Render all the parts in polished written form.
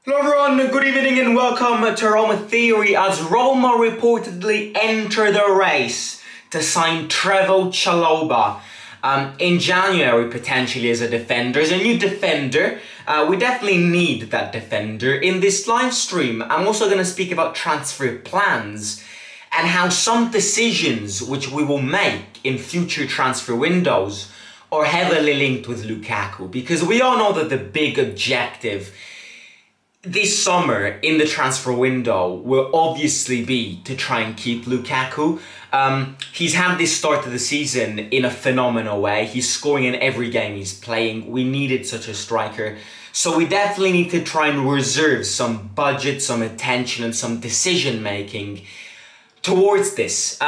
Hello everyone, good evening and welcome to Roma Theory as Roma reportedly enter the race to sign Chalobah in January potentially as a defender. As a new defender, we definitely need that defender. In this live stream, I'm also going to speak about transfer plans and how some decisions which we will make in future transfer windows are heavily linked with Lukaku, because we all know that the big objective this summer in the transfer window will obviously be to try and keep Lukaku. He's had this start of the season in a phenomenal way. He's scoring in every game he's playing. We needed such a striker. So we definitely need to try and reserve some budget, some attention and some decision making towards this.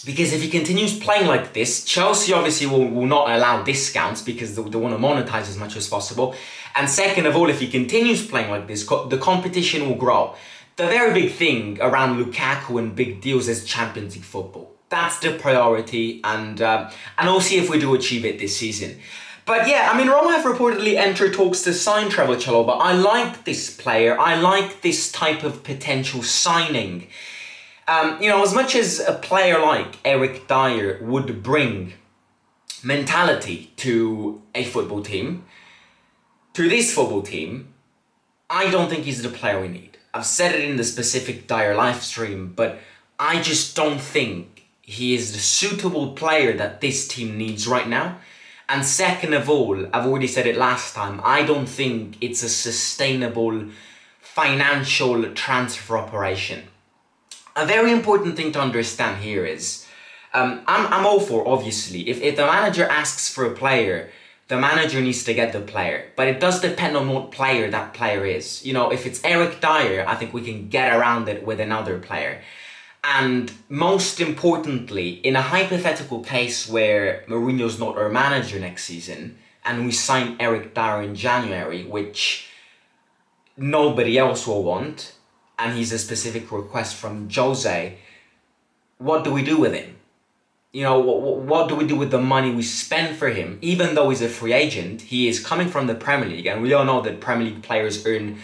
Because if he continues playing like this, Chelsea obviously will not allow discounts because they want to monetize as much as possible. And second of all, if he continues playing like this, the competition will grow. The very big thing around Lukaku and big deals is Champions League football. That's the priority, and we'll see if we do achieve it this season. But yeah, I mean, Roma have reportedly entered talks to sign Chalobah. I like this player. I like this type of potential signing. As much as a player like Eric Dier would bring mentality to a football team, to this football team, I don't think he's the player we need. I've said it in the specific Dier live stream, but I just don't think he is the suitable player that this team needs right now. And second of all, I've already said it last time, I don't think it's a sustainable financial transfer operation. A very important thing to understand here is, I'm all for, obviously, if the manager asks for a player, the manager needs to get the player. But it does depend on what player that player is. You know, if it's Eric Dier, I think we can get around it with another player. And most importantly, in a hypothetical case where Mourinho's not our manager next season, and we sign Eric Dier in January, which nobody else will want, and he's a specific request from Jose, what do we do with him? You know, what do we do with the money we spend for him? Even though he's a free agent, he is coming from the Premier League, and we all know that Premier League players earn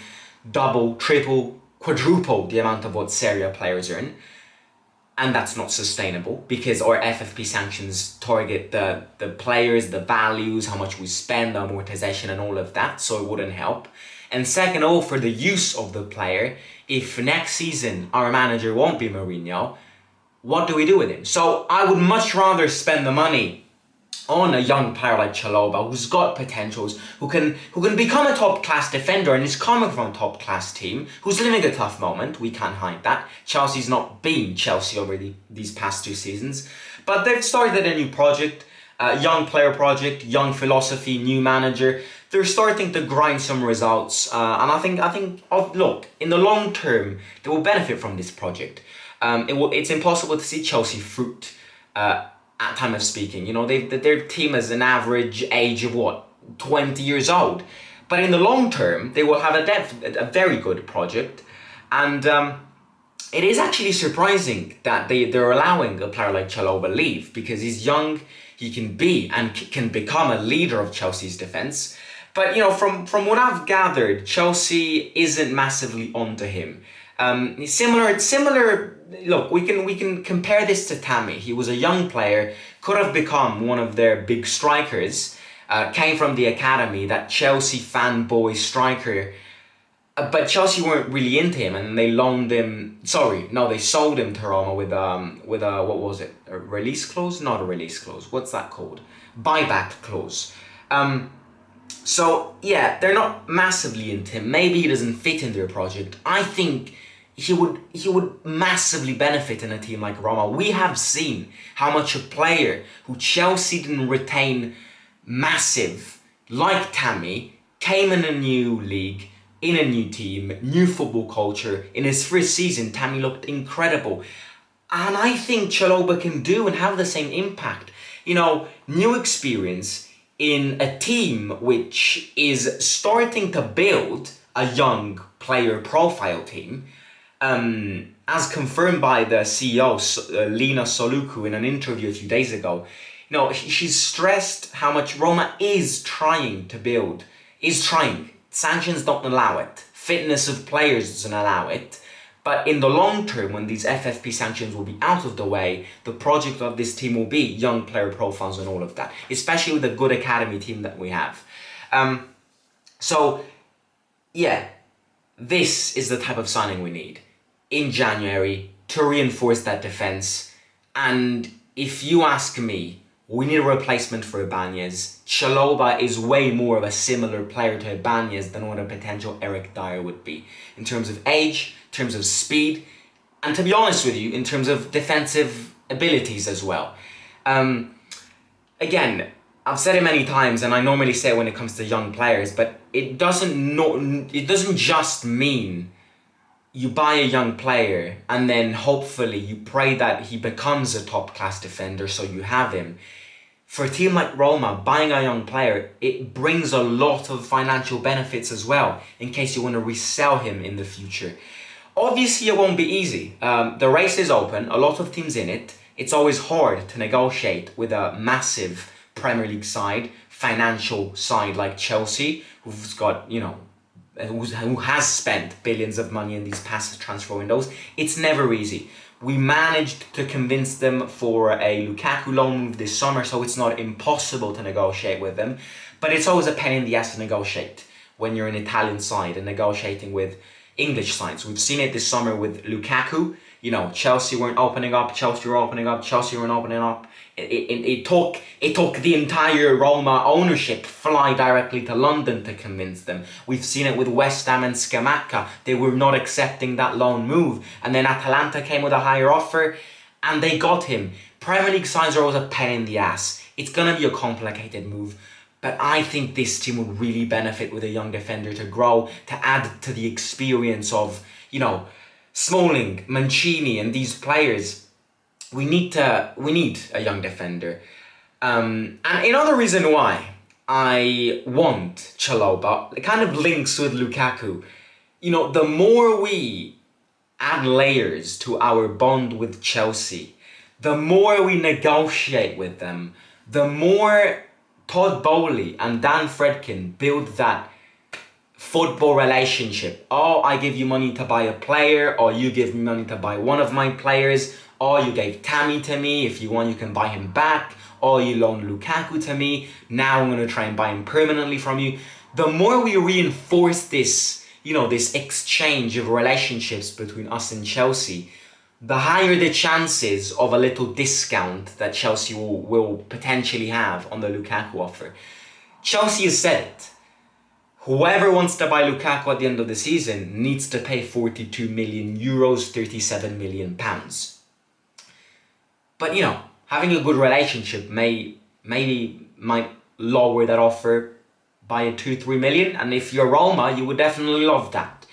double, triple, quadruple the amount of what Serie A players earn. And that's not sustainable because our FFP sanctions target the players, the values, how much we spend, the amortization and all of that, so it wouldn't help. And second of all, for the use of the player, if next season our manager won't be Mourinho, what do we do with him? So I would much rather spend the money on a young player like Chalobah, who's got potentials, who can become a top-class defender and is coming from a top-class team, who's living a tough moment, we can't hide that. Chelsea's not been Chelsea over these past 2 seasons, but they've started a new project, young player project, young philosophy, new manager. They're starting to grind some results, and I think, look, in the long term, they will benefit from this project. It's impossible to see Chelsea fruit at time of speaking. You know, their team has an average age of, 20 years old. But in the long term, they will have a very good project. And it is actually surprising that they're allowing a player like Chalobah leave, because he's young, he can be and can become a leader of Chelsea's defence. But, you know, from what I've gathered, Chelsea isn't massively onto him. Similar. Look, we can compare this to Tammy. He was a young player, could have become one of their big strikers, came from the academy, that Chelsea fanboy striker, but Chelsea weren't really into him, and they loaned him. They sold him to Roma with a what was it? A release clause? Not a release clause. What's that called? Buyback clause. So yeah, they're not massively into him. Maybe he doesn't fit in their project. I think he would massively benefit in a team like Roma. We have seen how much a player who Chelsea didn't retain massive, like Tammy, came in a new league, in a new team, new football culture. In his first season, Tammy looked incredible. And I think Chalobah can do and have the same impact. You know, new experience in a team which is starting to build a young player profile team, as confirmed by the CEO, Lina Soluku, in an interview a few days ago. You know, she's stressed how much Roma is trying to build. Sanctions don't allow it. fitness of players doesn't allow it. But in the long term, when these FFP sanctions will be out of the way, the project of this team will be young player profiles and all of that, especially with the good academy team that we have. So, yeah, this is the type of signing we need in January to reinforce that defence. And if you ask me, we need a replacement for Ibanez. Chalobah is way more of a similar player to Ibanez than what a potential Eric Dier would be. In terms of age, in terms of speed, and to be honest with you, in terms of defensive abilities as well. Again, I've said it many times, and I normally say it when it comes to young players, but it doesn't just mean you buy a young player and then hopefully you pray that he becomes a top-class defender so you have him. For a team like Roma, buying a young player, it brings a lot of financial benefits as well, in case you want to resell him in the future. Obviously, it won't be easy. The race is open, a lot of teams in it. It's always hard to negotiate with a massive Premier League side, financial side like Chelsea, who's got, you know, who has spent billions of money in these past transfer windows. It's never easy. We managed to convince them for a Lukaku loan move this summer, so it's not impossible to negotiate with them. But it's always a pain in the ass to negotiate when you're an Italian side and negotiating with English sides. We've seen it this summer with Lukaku. You know, Chelsea weren't opening up, Chelsea were opening up, Chelsea weren't opening up. It took the entire Roma ownership fly directly to London to convince them. We've seen it with West Ham and Scamacca. They were not accepting that loan move. And then Atalanta came with a higher offer and they got him. Premier League sides are always a pain in the ass. It's going to be a complicated move. But I think this team would really benefit with a young defender to grow, to add to the experience of, you know, Smalling, Mancini and these players. We need a young defender. And another reason why I want Chalobah, it kind of links with Lukaku. You know, the more we add layers to our bond with Chelsea, the more we negotiate with them, the more Todd Bowley and Dan Fredkin build that football relationship. Oh, I give you money to buy a player, or you give me money to buy one of my players. Or you gave Tammy to me, if you want you can buy him back. Or you loaned Lukaku to me, now I'm going to try and buy him permanently from you. The more we reinforce this, you know, this exchange of relationships between us and Chelsea, the higher the chances of a little discount that Chelsea will potentially have on the Lukaku offer. Chelsea has said it. Whoever wants to buy Lukaku at the end of the season needs to pay 42 million euros, 37 million pounds. But, you know, having a good relationship might lower that offer by 2-3 million. And if you're Roma, you would definitely love that.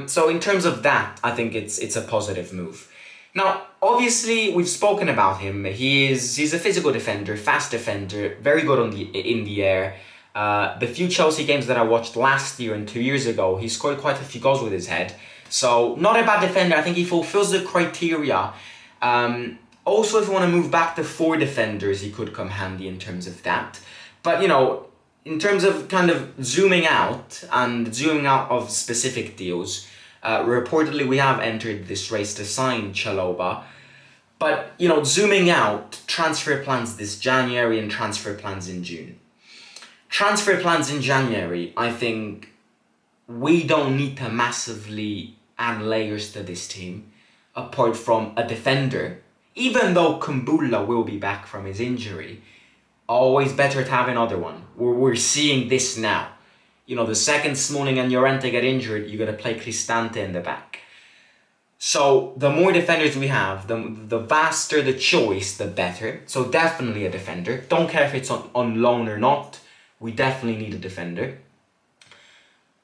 So in terms of that, I think it's a positive move. Now, obviously, we've spoken about him. He's a physical defender, fast defender, very good in the air. The few Chelsea games that I watched last year and 2 years ago, he scored quite a few goals with his head. So, not a bad defender. I think he fulfills the criteria. Also, if you want to move back to 4 defenders, he could come handy in terms of that. But, you know, in terms of kind of zooming out of specific deals, reportedly we have entered this race to sign Chalobah. But, you know, zooming out, transfer plans this January and transfer plans in June. Transfer plans in January, I think we don't need to massively add layers to this team, apart from a defender. Even though Kumbulla will be back from his injury, always better to have another one. We're seeing this now. You know, the second Smalling and Llorente get injured, you're going to play Cristante in the back. So, the more defenders we have, the vaster the choice, the better. So, definitely a defender. Don't care if it's on loan or not. We definitely need a defender.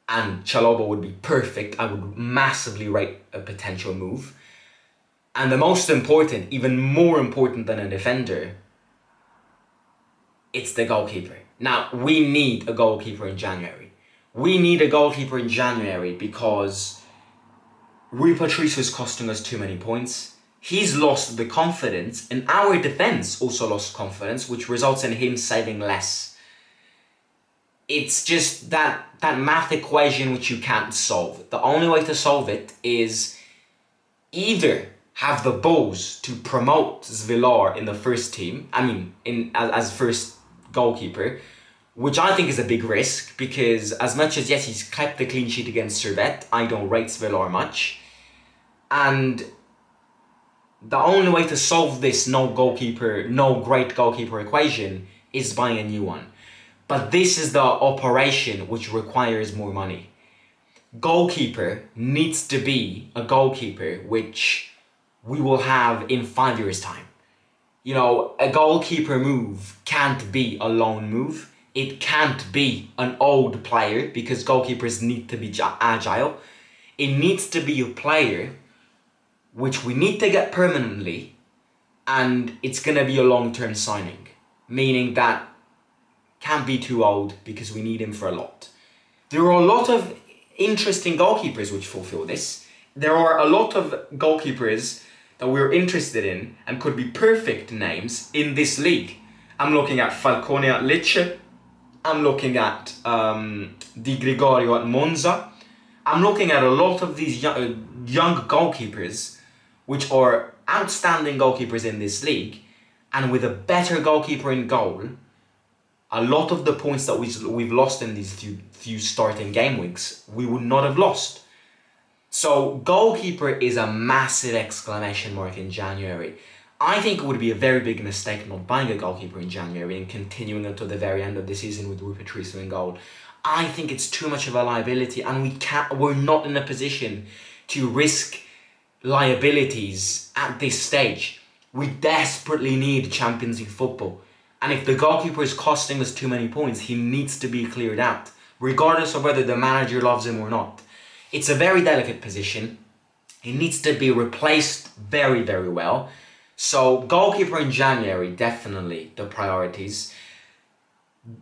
And Chalobah would be perfect. I would massively rate a potential move. And the most important, even more important than a defender, it's the goalkeeper. Now, we need a goalkeeper in January. We need a goalkeeper in January because Rui Patricio is costing us too many points. He's lost the confidence, and our defence also lost confidence, which results in him saving less. it's just that math equation which you can't solve. The only way to solve it is either have the balls to promote Zvilar in the first team, as first goalkeeper, which I think is a big risk, because as much as, yes, he's kept the clean sheet against Servette, I don't rate Zvilar much. And the only way to solve this no great goalkeeper equation is buying a new one. But this is the operation which requires more money. Goalkeeper needs to be a goalkeeper which we will have in 5 years' time. You know, a goalkeeper move can't be a loan move. It can't be an old player, because goalkeepers need to be agile. It needs to be a player which we need to get permanently, and it's going to be a long-term signing. Meaning that can't be too old, because we need him for a lot. There are a lot of interesting goalkeepers which fulfill this. There are a lot of goalkeepers that we're interested in and could be perfect names in this league. I'm looking at Falcone at Lecce. I'm looking at Di Gregorio at Monza. I'm looking at a lot of these young goalkeepers which are outstanding goalkeepers in this league, and with a better goalkeeper in goal, a lot of the points that we've lost in these few starting game weeks, we would not have lost. So goalkeeper is a massive exclamation mark in January. I think it would be a very big mistake not buying a goalkeeper in January and continuing until the very end of the season with Rui Patricio in goal. I think it's too much of a liability, and we're not in a position to risk liabilities at this stage. We desperately need Champions League football. And if the goalkeeper is costing us too many points, he needs to be cleared out, regardless of whether the manager loves him or not. It's a very delicate position. He needs to be replaced very, very well. So goalkeeper in January, definitely the priorities.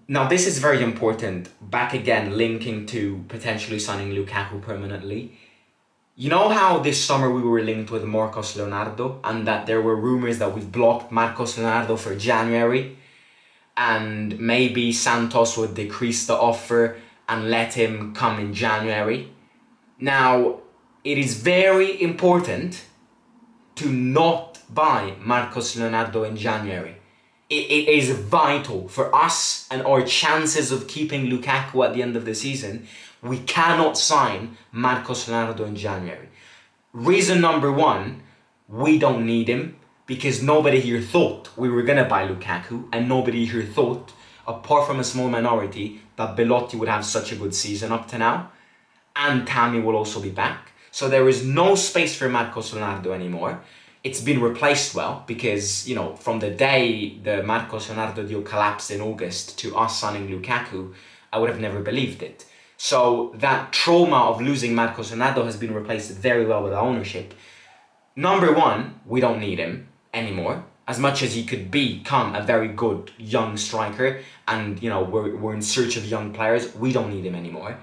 Now this is very important, back again linking to potentially signing Lukaku permanently. You know how this summer we were linked with Marcos Leonardo, and that there were rumours that we've blocked Marcos Leonardo for January, and maybe Santos would decrease the offer and let him come in January. Now, it is very important to not buy Marcos Leonardo in January. It is vital for us and our chances of keeping Lukaku at the end of the season. We cannot sign Marcos Leonardo in January. Reason number one, we don't need him, because nobody here thought we were going to buy Lukaku, and nobody here thought, apart from a small minority, that Belotti would have such a good season up to now. And Tammy will also be back. So there is no space for Marcos Leonardo anymore. It's been replaced well, because, you know, from the day the Marcos Leonardo deal collapsed in August to us signing Lukaku, I would have never believed it. So that trauma of losing Marcos Leonardo has been replaced very well with ownership. Number one, we don't need him anymore. As much as he could become a very good young striker, and, you know, we're in search of young players, we don't need him anymore.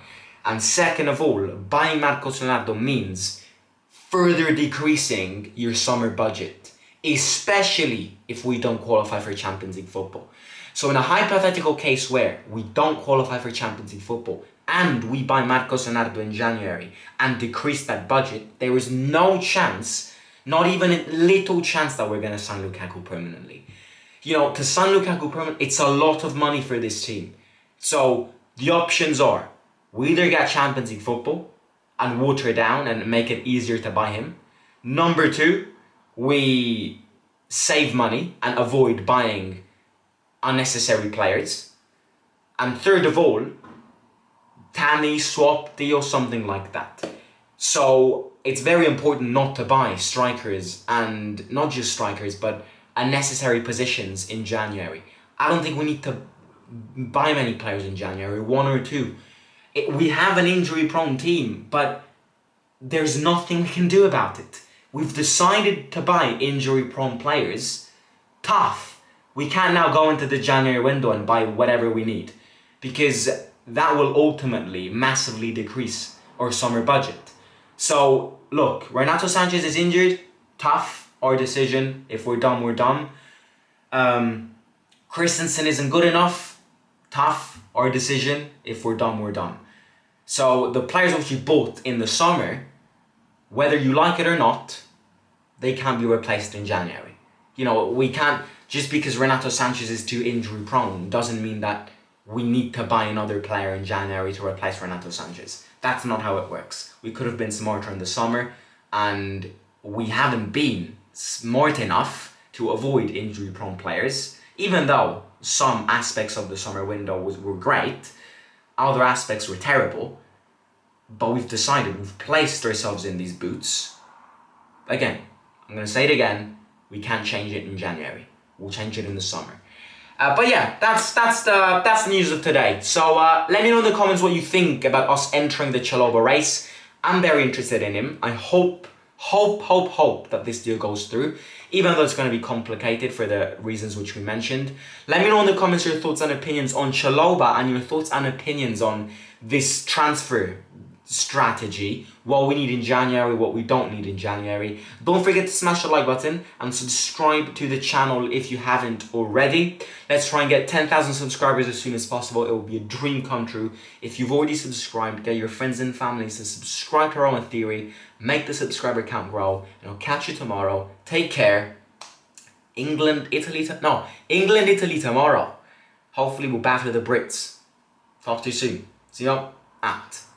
And second of all, buying Marcos Leonardo means further decreasing your summer budget, especially if we don't qualify for Champions League football. So in a hypothetical case where we don't qualify for Champions League football and we buy Marcos Leonardo in January and decrease that budget, there is no chance, not even a little chance, that we're going to sign Lukaku permanently. You know, to sign Lukaku permanently, it's a lot of money for this team. So the options are, we either get Champions League football and water down and make it easier to buy him. Number two, we save money and avoid buying unnecessary players. And third of all, Tammy, swap deal, something like that. So it's very important not to buy strikers, and not just strikers, but unnecessary positions in January. I don't think we need to buy many players in January, one or two. We have an injury-prone team, but there's nothing we can do about it. We've decided to buy injury-prone players. Tough. We can't now go into the January window and buy whatever we need, because that will ultimately massively decrease our summer budget. So, look, Renato Sanchez is injured. Tough. Our decision. If we're dumb, we're dumb. Christensen isn't good enough. tough, our decision. If we're done, we're done. So the players which you bought in the summer, whether you like it or not, they can't be replaced in January. You know, we can't, just because Renato Sanchez is too injury prone, doesn't mean that we need to buy another player in January to replace Renato Sanchez. That's not how it works. We could have been smarter in the summer, and we haven't been smart enough to avoid injury prone players, even though some aspects of the summer window were great, other aspects were terrible. But we've decided, we've placed ourselves in these boots. Again, I'm going to say it again, we can't change it in January. We'll change it in the summer. But yeah, that's the news of today. So let me know in the comments what you think about us entering the Chalobah race. I'm very interested in him. I hope that this deal goes through, even though it's going to be complicated for the reasons which we mentioned. Let me know in the comments your thoughts and opinions on Chalobah and your thoughts and opinions on this transfer strategy, what we need in January, what we don't need in January. Don't forget to smash the like button and subscribe to the channel if you haven't already. Let's try and get 10,000 subscribers as soon as possible. It will be a dream come true. If you've already subscribed, get your friends and families to subscribe to Roma Theory, make the subscriber count grow, and I'll catch you tomorrow. Take care. England, Italy tomorrow. Hopefully we'll battle the Brits. Talk to you soon. See you out.